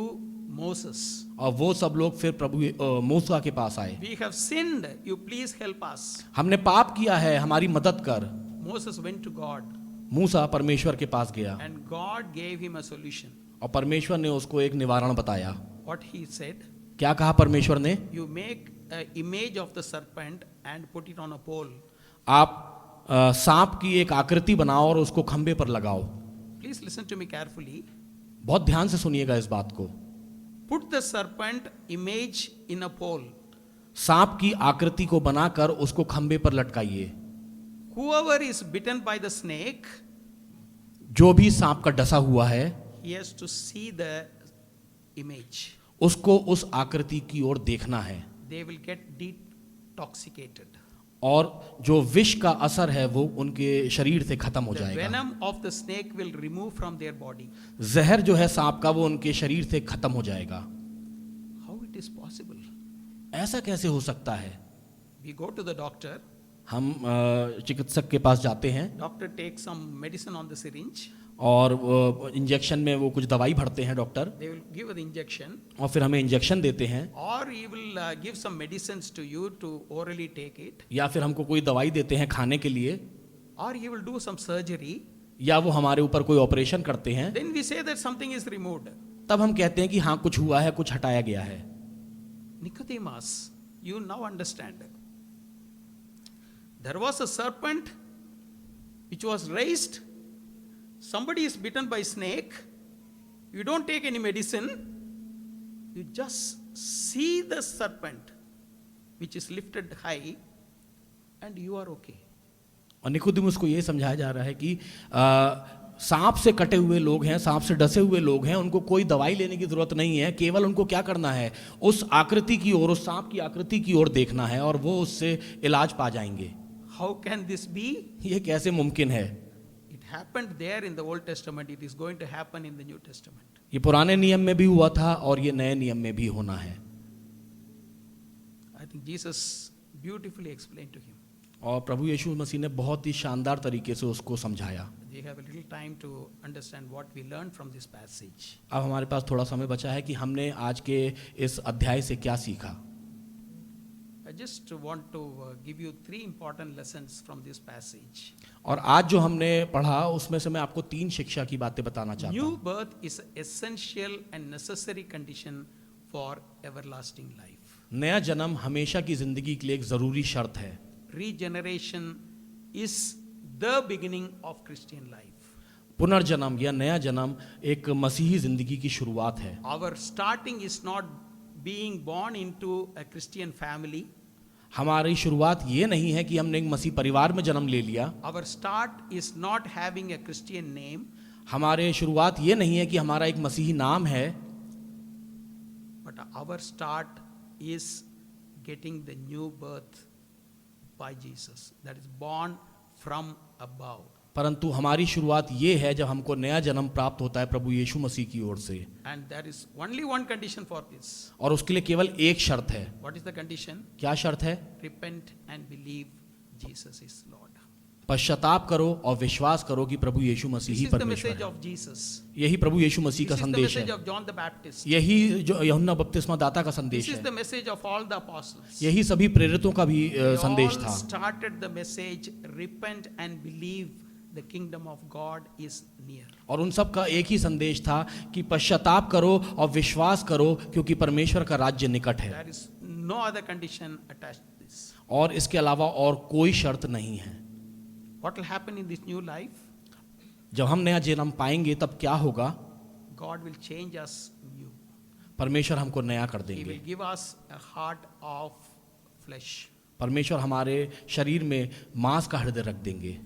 Moses. और वो सब लोग फिर प्रभु मूसा के पास आए। We have sinned, you please help us. हमने पाप किया है, हमारी मदद कर। Moses went to God. मूसा परमेश्वर के पास गया And God gave him a solution. और परमेश्वर ने उसको एक निवारण बताया। What he said, क्या कहा परमेश्वर ने? you make an image of the serpent and put it on a pole. आप सांप की एक आकृति बनाओ और उसको खंबे पर लगाओ। Please listen to me carefully. बहुत ध्यान से सुनिएगा इस बात को। Put the serpent image in a pole. सांप की आकृति को बनाकर उसको खंबे पर लटकाइए। Whoever is bitten by the snake, जो भी सांप का डसा हुआ है he has to see the image. उसको उस आकृति की ओर देखना है। They will get detoxicated. और जो विष का असर है वो उनके शरीर से खत्म हो The जाएगा। venom of the snake will remove from their body. जहर जो है सांप का वो उनके शरीर से खत्म हो जाएगा। How it is possible? ऐसा कैसे हो सकता है? We go to the doctor. हम चिकित्सक के पास जाते हैं Doctor takes some medicine on the syringe. और इंजेक्शन में वो कुछ दवाई भरते हैं doctor, They will give an injection, और फिर हमें इंजेक्शन देते हैं, or he will give some medicines to you to orally take it, या फिर हमको कोई दवाई देते हैं खाने के लिए, or he will do some surgery. या वो हमारे ऊपर कोई ऑपरेशन करते हैं। Then we say that something is removed. तब हम कहते हैं कि हाँ कुछ हुआ है, कुछ हटाया गया है। Nicodemus, you now understand. There was a serpent which was raised. Somebody is bitten by snake. You don't take any medicine. You just see the serpent which is lifted high and you are okay. और Nicodemus को ये समझाया जा रहा है कि सांप से कटे हुए लोग हैं, सांप से डसे हुए लोग हैं, उनको कोई दवाई लेने की जरूरत नहीं है। केवल उनको क्या करना है, उस आकृति की ओर, उस सांप की आकृति की ओर देखना है और वो उससे इलाज पा जाएंगे। How can this be? ये कैसे मुमकिन है? It happened there in the Old Testament. It is going to happen in the New Testament. ये पुराने नियम में भी हुआ था और ये नए नियम में भी होना है। I think Jesus beautifully explained to him. और प्रभु यीशु मसीह ने बहुत ही शानदार तरीके से उसको समझाया। We have a little time to understand what we learned from this passage. अब हमारे पास थोड़ा समय बचा है कि हमने आज के इस अध्याय से क्या सीखा। I just want to give you 3 important lessons from this passage. और आज जो हमने पढ़ा उसमें से मैं आपको 3 शिक्षा की बातें बताना चाहता New हूँ। birth is an essential and necessary condition for everlasting life. नया जन्म हमेशा की जिंदगी के लिए एक जरूरी शर्त है। Regeneration is the beginning of Christian life. पुनर्जन्म या नया जन्म एक मसीही जिंदगी की शुरुआत है। Our starting is not being born into a Christian family. हमारी शुरुआत ये नहीं है कि हमने एक मसीह परिवार में जन्म ले लिया। Our start is not having a Christian name. हमारे शुरुआत ये नहीं है कि हमारा एक मसीही नाम है, But our start is getting the new birth by Jesus, that is born from above. परंतु हमारी शुरुआत ये है जब हमको नया जन्म प्राप्त होता है प्रभु यीशु मसीह की ओर से। And there is only one condition for this. और उसके लिए केवल एक शर्त है। What is the condition? क्या शर्त है? Repent and believe Jesus is Lord. पश्चाताप करो और विश्वास करो कि प्रभु यीशु मसीह This ही is the परमेश्वर message है। of Jesus. यही प्रभु यीशु मसीह This का is the संदेश message है। of John the Baptist. यही जो यूहन्ना बपतिस्मा दाता का This संदेश is है। the message of all the apostles. यही सभी प्रेरितों का भी They संदेश all था। started the message, repent and believe the kingdom of God is near. और उन सब का एक ही संदेश था कि पश्चाताप करो और विश्वास करो क्योंकि परमेश्वर का राज्य निकट है। There is no other condition attached to this. और इसके अलावा और कोई शर्त नहीं है। What will happen in this new life? जब हम नया जन्म पाएंगे तब क्या होगा? God will change us new. परमेश्वर हमको नया कर He देंगे। will give us a heart of flesh. परमेश्वर हमारे शरीर में मांस का हृदय रख देंगे।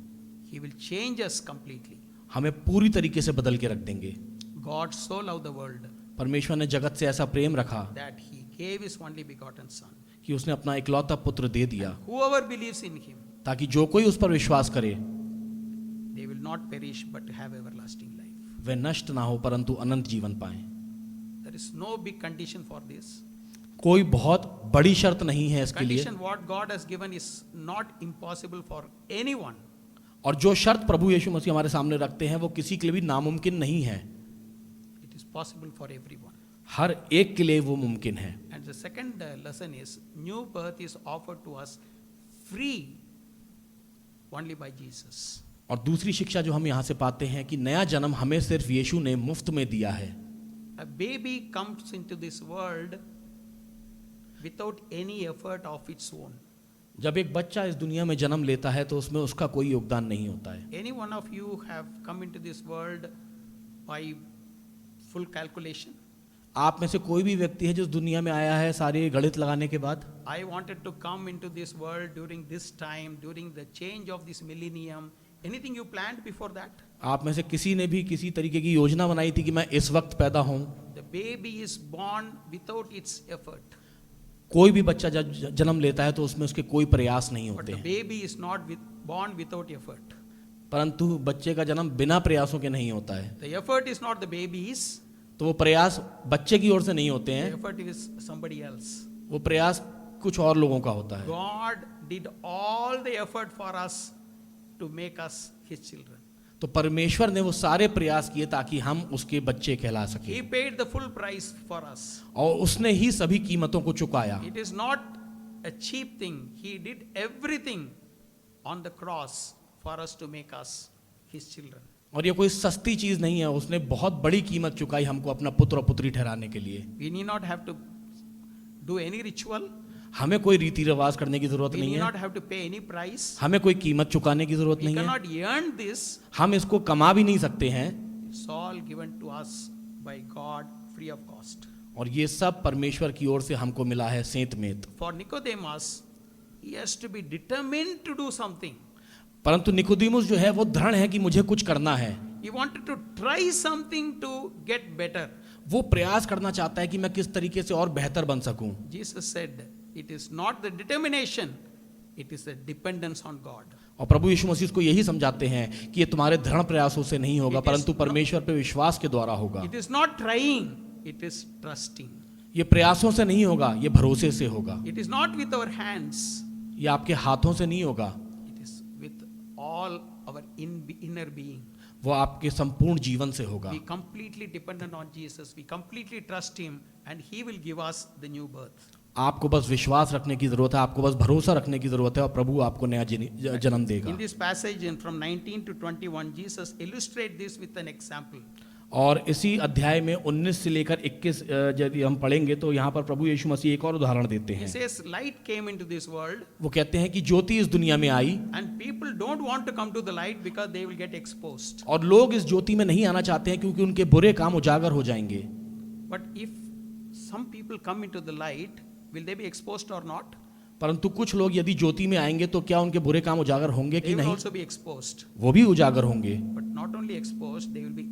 He will change us completely. हमें पूरी तरीके से बदल के रख देंगे। God so loved the world परमेश्वर ने जगत से ऐसा प्रेम रखा that he gave his only begotten son. कि उसने अपना इकलौता पुत्र दे दिया। Whoever believes in him ताकि जो कोई उस पर विश्वास करे they will not perish but have everlasting life. वह नष्ट ना हो परंतु अनंत जीवन पाए। There is no big condition for this. कोई बहुत बड़ी शर्त नहीं है इसके लिए, Condition what God has given is not impossible for anyone. और जो शर्त प्रभु यीशु मसीह हमारे सामने रखते हैं वो किसी के लिए भी नामुमकिन नहीं है, It is possible for everyone. हर एक के लिए वो मुमकिन है। And the second lesson is new birth is offered to us free only by Jesus. और दूसरी शिक्षा जो हम यहाँ से पाते हैं कि नया जन्म हमें सिर्फ यीशु ने मुफ्त में दिया है। A baby comes into this world without any effort of its own. जब एक बच्चा इस दुनिया में जन्म लेता है तो उसमें उसका कोई योगदान नहीं होता है। Any one of you have come into this world by full calculation? आप में से कोई भी व्यक्ति है जो इस दुनिया में आया है सारे गणित लगाने के बाद? I wanted to come into this world during this time, during the change of this millennium. Anything you planned before that? आप में से किसी ने भी किसी तरीके की योजना बनाई थी कि मैं इस वक्त पैदा हूं? The baby is born without its effort. कोई भी बच्चा जब जन्म लेता है तो उसमें उसके कोई प्रयास नहीं But होते the हैं, baby is not born without effort. परंतु बच्चे का जन्म बिना प्रयासों के नहीं होता है। The effort is not the baby's, तो वो प्रयास बच्चे की ओर से नहीं होते the हैं, effort is somebody else. वो प्रयास कुछ और लोगों का होता है। God did all the effort for us to make us his children. तो परमेश्वर ने वो सारे प्रयास किए ताकि हम उसके बच्चे कहला He सकें, paid the full price for us. और उसने ही सभी कीमतों को चुकाया। It is not a cheap thing. He did everything on the cross for us to make us his children. और ये कोई सस्ती चीज नहीं है, उसने बहुत बड़ी कीमत चुकाई हमको अपना पुत्र और पुत्री ठहराने के लिए। We need not have to do any ritual. हमें कोई रीति रिवाज करने की जरूरत We नहीं need है, not have to pay any price. हमें कोई कीमत चुकाने की जरूरत We नहीं है, cannot earn this. हम इसको कमा भी नहीं सकते हैं, It's all given to us by God free of cost. और ये सब परमेश्वर की ओर से हमको मिला है सेंत मेत। For Nicodemus, he has to be determined to do something. परंतु निकोदेमुस जो है वो दृढ़ है कि मुझे कुछ करना है, He wanted to try something to get better. वो प्रयास करना चाहता है कि मैं किस तरीके से और बेहतर बन सकूं। Jesus said, it is not the determination, it is the dependence on God. और प्रभु यीशु मसीह को यही समझाते हैं कि ये तुम्हारे दृढ़ प्रयासों से नहीं होगा, It is परंतु not- परमेश्वर पे विश्वास के द्वारा होगा। It is not trying, it is trusting. ये प्रयासों से नहीं होगा, ये भरोसे से होगा। It is not with our hands, ये आपके हाथों से नहीं होगा, it is with all our inner being. वो आपके संपूर्ण जीवन से होगा। We completely dependent on Jesus, we completely trust him, and he will give us the new birth. आपको बस विश्वास रखने की जरूरत है, आपको बस भरोसा रखने की जरूरत है, और प्रभु आपको नया जन्म देगा। In this passage from 19 to 21, Jesus illustrates this with an example. और इसी अध्याय में 19 से लेकर 21 यदि हम पढ़ेंगे तो यहाँ पर प्रभु यीशु मसीह एक और उदाहरण देते He हैं। says, light came into this world, वो कहते हैं कि ज्योति इस दुनिया में आई, and people don't want to come to the light because they will get exposed. और लोग इस ज्योति में नहीं आना चाहते हैं क्योंकि उनके बुरे काम उजागर हो जाएंगे। But if some people come into the light, will they be exposed or not? परंतु कुछ लोग यदि ज्योति में आएंगे तो क्या उनके बुरे काम उजागर होंगे They कि will नहीं? also be exposed. वो भी उजागर होंगे, But not only exposed, they will be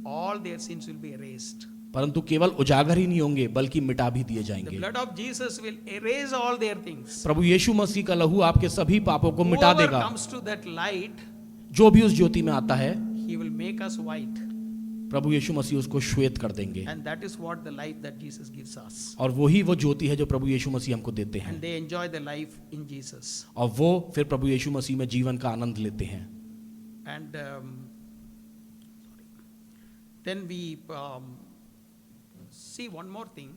all their sins will be erased. परंतु केवल उजागर ही नहीं होंगे बल्कि मिटा भी दिए The जाएंगे। blood of Jesus will erase all their things. प्रभु यीशु मसीह का लहू आपके सभी पापों को मिटा Whoever देगा। comes to that light, जो भी उस ज्योति में आता है he will make us white. प्रभु यीशु मसीह उसको श्वेत कर देंगे, And that is what the life that Jesus gives us. और वही वो ज्योति है जो प्रभु यीशु मसीह हमको देते हैं, And they enjoy the life in Jesus. और वो फिर प्रभु यीशु मसीह में जीवन का आनंद लेते हैं। And then we see one more thing.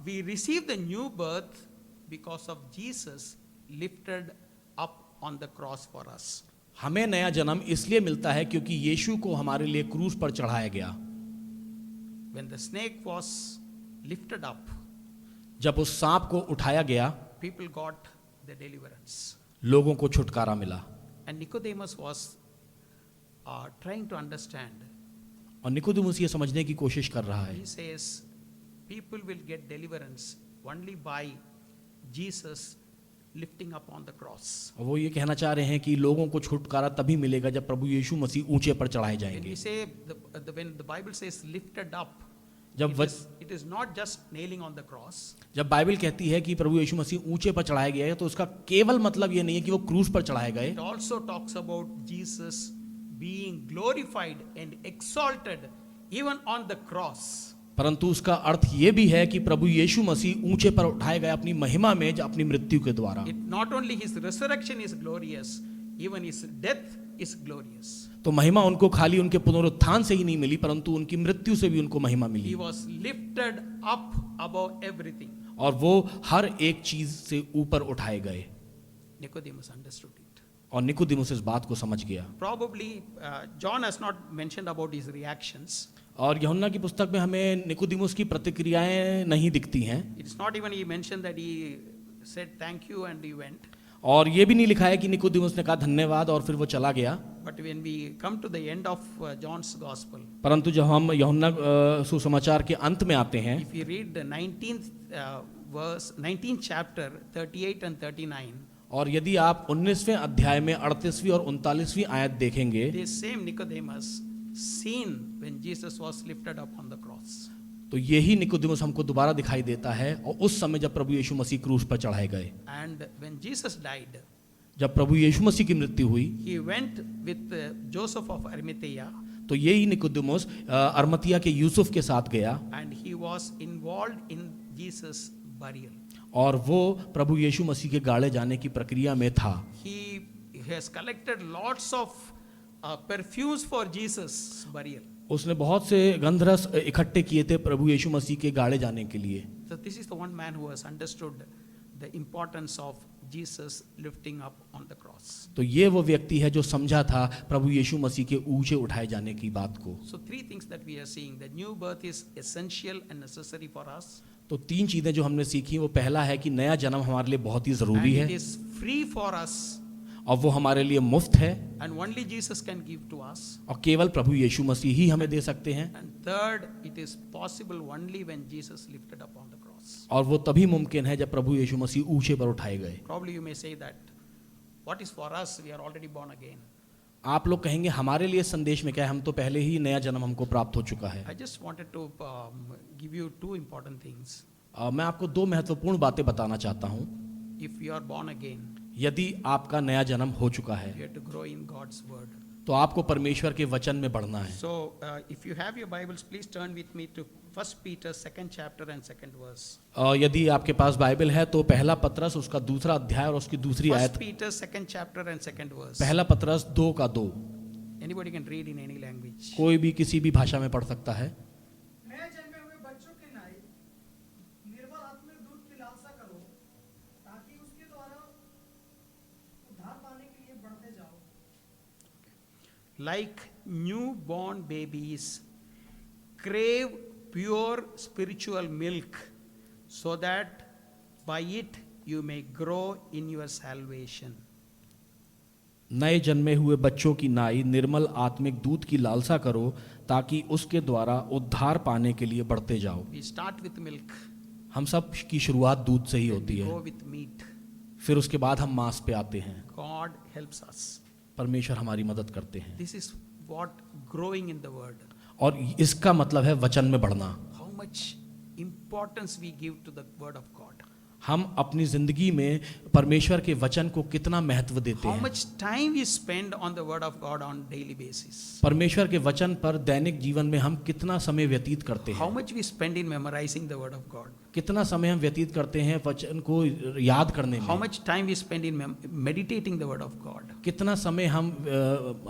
We receive the new birth because of Jesus lifted up on the cross for us. हमें नया जन्म इसलिए मिलता है क्योंकि यीशु को हमारे लिए क्रूस पर चढ़ाया गया। When the snake was lifted up, जब उस सांप को उठाया गया people got the deliverance. लोगों को छुटकारा मिला। And Nicodemus was trying to understand. और निकोदेमुस ये समझने की कोशिश कर रहा है, He says, people will get deliverance only by Jesus lifting up on the cross. और वो ये कहना चाह रहे हैं कि लोगों को छुटकारा तभी मिलेगा जब प्रभु यीशु मसीह ऊंचे पर चढ़ाए When जाएंगे। we say, when the Bible says lifted up, जब It is not just nailing on the cross. जब बाइबल कहती है कि प्रभु यीशु मसीह ऊंचे पर चढ़ाया गया है तो उसका केवल मतलब ये नहीं है कि वो क्रूस पर चढ़ाए गए, It also talks about Jesus being glorified and exalted even on the cross. परंतु उसका अर्थ ये भी है कि प्रभु यीशु मसीह ऊंचे पर उठाए गए अपनी महिमा में, अपनी मृत्यु के द्वारा। It not only his resurrection is glorious, even his death is glorious. तो महिमा उनको खाली उनके पुनरुत्थान से ही नहीं मिली, परंतु उनकी मृत्यु से भी उनको महिमा He milli, was lifted up above everything. और वो हर एक चीज से ऊपर उठाए गए। Nicodemus understood it. और निकोदेमुस इस बात को समझ गया। Probably John has not mentioned about his reactions. और यूहन्ना की पुस्तक में हमें निकोदेमुस की प्रतिक्रियाएं नहीं दिखती हैं, It's not even he mentioned that he said thank you and he went. और ये भी नहीं लिखा है कि निकोदेमुस ने कहा धन्यवाद और फिर वो चला गया। But when we come to the end of John's gospel, परंतु जब हम यूहन्ना सुसमाचार के अंत में आते हैं, if you read the 19th verse, 19th chapter, 38 and 39, और यदि आप 19वें अध्याय में 38वीं और 39वीं आयत देखेंगे, this same Nicodemus seen when Jesus was lifted up on the cross. तो यही निकोदेमुस हमको दोबारा दिखाई देता है, और उस समय जब प्रभु यीशु मसीह क्रूस पर चढ़ाए गए, And when Jesus died, जब प्रभु यीशु मसीह की मृत्यु हुई, he went with Joseph of Arimathea, तो यही निकोदेमुस अरमतिया के यूसुफ के साथ गया, and he was involved in Jesus' burial. और वो प्रभु यीशु मसीह के गाड़े जाने की प्रक्रिया में था। He has collected lots of perfumes for Jesus' burial. उसने बहुत से गंधरस इकट्ठे किए थे प्रभु यीशु मसीह के गाड़े जाने के लिए। So this is the one man who has understood the importance of Jesus lifting up on the cross. तो ये वो व्यक्ति है जो समझा था प्रभु यीशु मसीह के ऊंचे उठाए जाने की बात को। So three things that we are seeing. The new birth is essential and necessary for us. तो तीन चीजें जो हमने सीखी, वो पहला है कि नया जन्म हमारे लिए बहुत ही And जरूरी it है, is free for us. और वो हमारे लिए मुफ्त है, And only Jesus can give to us. और केवल प्रभु यीशु मसीह ही हमें दे सकते हैं, And third, it is possible only when Jesus lifted up on the cross. और वो तभी मुमकिन है जब प्रभु यीशु मसीह ऊंचे पर उठाए गए। Probably you may say that, what is for us? We are already born again. आप लोग कहेंगे हमारे लिए संदेश में क्या है, हम तो पहले ही नया जन्म हमको प्राप्त हो चुका है। I just wanted to give you two important things. मैं आपको दो महत्वपूर्ण बातें बताना चाहता हूँ। If you are born again, यदि आपका नया जन्म हो चुका है, you have to grow in God's word. तो आपको परमेश्वर के वचन में बढ़ना है। So, if you have your Bibles, please turn with me to 1 Peter 2nd chapter and 2nd verse. यदि आपके पास बाइबल है तो पहला पत्रस उसका दूसरा अध्याय और उसकी दूसरी 1 आयत, Peter 2nd chapter and 2nd verse. पहला पत्रस 2:2। Anybody can read in any language. कोई भी किसी भी भाषा में पढ़ सकता है। नए जन्मे हुए बच्चों के नाई निर्मल आत्मिक दूध की लालसा करो, ताकि उसके द्वारा उद्धार पाने के लिए बढ़ते जाओ। Like newborn babies, crave pure spiritual milk, so that by it you may grow in your salvation. नए जन्मे हुए बच्चों की नाई निर्मल आत्मिक दूध की लालसा करो, ताकि उसके द्वारा उद्धार पाने के लिए बढ़ते जाओ। We start with milk, हम सब की शुरुआत दूध से ही होती go है, with meat. फिर उसके बाद हम मांस पे आते हैं। God helps us. परमेश्वर हमारी मदद करते हैं, This is what growing in the word. और इसका मतलब है वचन में बढ़ना। How much importance we give to the word of God. हम अपनी जिंदगी में परमेश्वर के वचन को कितना महत्व देते How हैं। much time we spend on the word of God on daily basis. परमेश्वर के वचन पर दैनिक जीवन में हम कितना समय व्यतीत करते How हैं। much we spend in memorizing the word of God. कितना समय हम व्यतीत करते हैं वचन को याद करने How में। much time we spend in meditating the word of God. कितना समय हम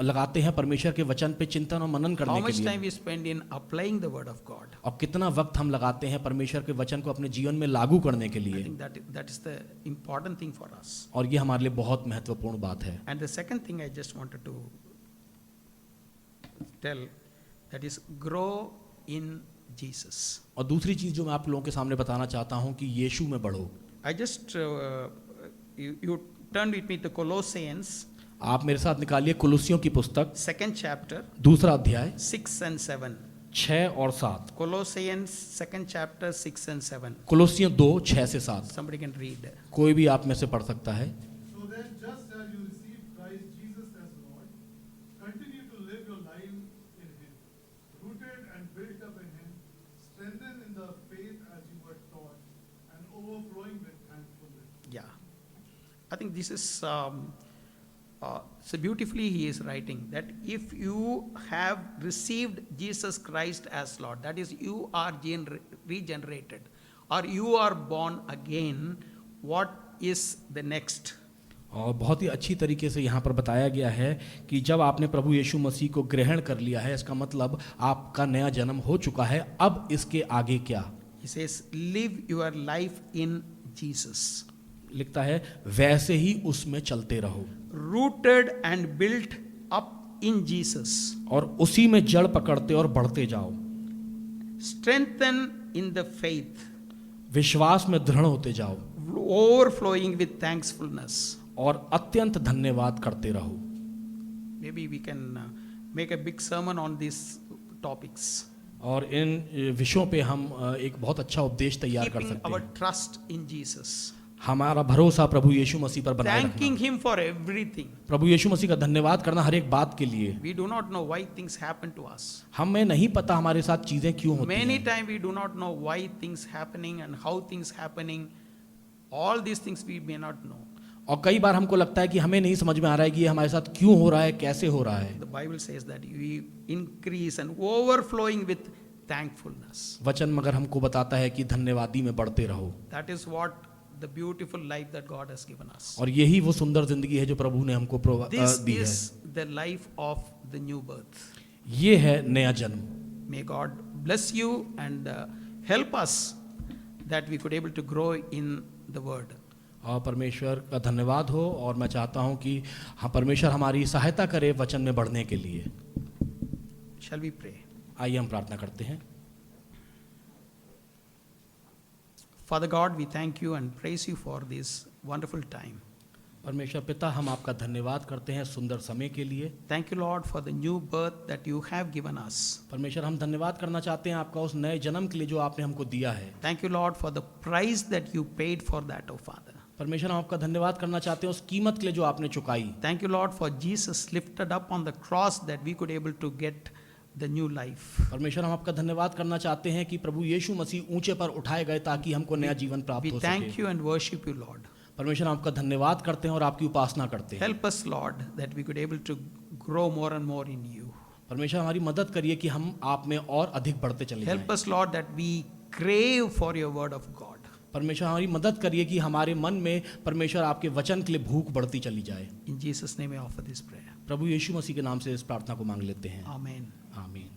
लगाते हैं परमेश्वर के वचन पे चिंतन और मनन How करने के much लिए, time we spend in applying the word of God. और कितना वक्त हम लगाते हैं परमेश्वर के वचन को अपने जीवन में लागू करने के I लिए। think that is the important thing for us. और ये हमारे लिए बहुत महत्वपूर्ण बात है। And the second thing I just wanted to tell, that is grow in Jesus. और दूसरी चीज जो मैं आप लोगों के सामने बताना चाहता हूँ कि यीशु में बढ़ो। I just you turn with me to Colossians आप मेरे साथ निकालिए कुलुस्सियों की पुस्तक 2nd chapter दूसरा अध्याय 6 and 7. 6 और 7। Colossians 2nd chapter 6 and 7. कुलुस्सियों 2:6 से 7। Somebody can read. कोई भी आप में से पढ़ सकता है। So then, just as you received Christ Jesus as Lord, continue to live your life in Him, rooted and built up in Him, strengthened I think this is so beautifully he is writing that if you have received Jesus Christ as Lord, that is, you are regenerated or you are born again, what is the next? और बहुत ही अच्छी तरीके से यहाँ पर बताया गया है कि जब आपने प्रभु यीशु मसीह को ग्रहण कर लिया है, इसका मतलब आपका नया जन्म हो चुका है। अब इसके आगे क्या? He says, live your life in Jesus. लिखता है वैसे ही उसमें चलते रहो, Rooted and built up in Jesus. और उसी में जड़ पकड़ते और बढ़ते जाओ। Strengthen in the faith, विश्वास में दृढ़ होते जाओ overflowing with thankfulness. और अत्यंत धन्यवाद करते रहो। Maybe we can make a big sermon on these topics. और इन विषयों पे हम एक बहुत अच्छा उपदेश तैयार कर Keeping सकते our हैं। trust in Jesus. हमारा भरोसा प्रभु यीशु मसीह पर बनाए Thanking रखना, Him for everything. प्रभु यीशु मसीह का धन्यवाद करना हर एक बात के लिए। We do not know why things happen to us. हमें नहीं पता हमारे साथ चीजें क्यों होती Many हैं। times we do not know why things happening and how things happening. All these things we may not know. और कई बार हमको लगता है कि हमें नहीं समझ में आ रहा है कि ये हमारे साथ क्यों हो रहा है, कैसे हो रहा है। The Bible says that we increase and overflowing with thankfulness. वचन मगर हमको बताता है कि धन्यवादी में बढ़ते रहो, That is what the beautiful life that God has given us. और यही वो सुंदर जिंदगी है जो प्रभु ने हमको This दी है। is the life of the new birth. ये है नया जन्म। May God bless you and help us that we could able to grow in the word. और परमेश्वर का धन्यवाद हो, और मैं चाहता हूँ कि हाँ, परमेश्वर हमारी सहायता करे वचन में बढ़ने के लिए। Shall we pray? आइए हम प्रार्थना करते हैं। Father God, we thank you and praise you for this wonderful time. परमेश्वर पिता, हम आपका धन्यवाद करते हैं सुंदर समय के लिए। Thank you, Lord, for the new birth that you have given us. परमेश्वर, हम धन्यवाद करना चाहते हैं आपका उस नए जन्म के लिए जो आपने हमको दिया है। Thank you, Lord, for the price that you paid for that, oh Father. परमेश्वर, हम आपका धन्यवाद करना चाहते हैं उस कीमत के लिए जो आपने चुकाई। Thank you, Lord, for Jesus lifted up on the cross that we could able to get the new life. परमेश्वर, हम आपका धन्यवाद करना चाहते हैं कि प्रभु यीशु मसीह ऊंचे पर उठाए गए ताकि हमको नया जीवन प्राप्त We हो thank सके। you and worship you, Lord. परमेश्वर, हम आपका धन्यवाद करते हैं और आपकी उपासना करते हैं। Help us, Lord, that we could able to grow more and more in you. परमेश्वर, हमारी मदद करिए कि हम आप में और अधिक बढ़ते चले Help जाएं। us, Lord, that we crave for your word of God. परमेश्वर, हमारी मदद करिए कि हमारे मन में परमेश्वर आपके वचन के लिए भूख बढ़ती चली जाए। In Jesus' name I offer this prayer. प्रभु यीशु मसीह के नाम से इस प्रार्थना को मांग लेते हैं। Amen. आमीन।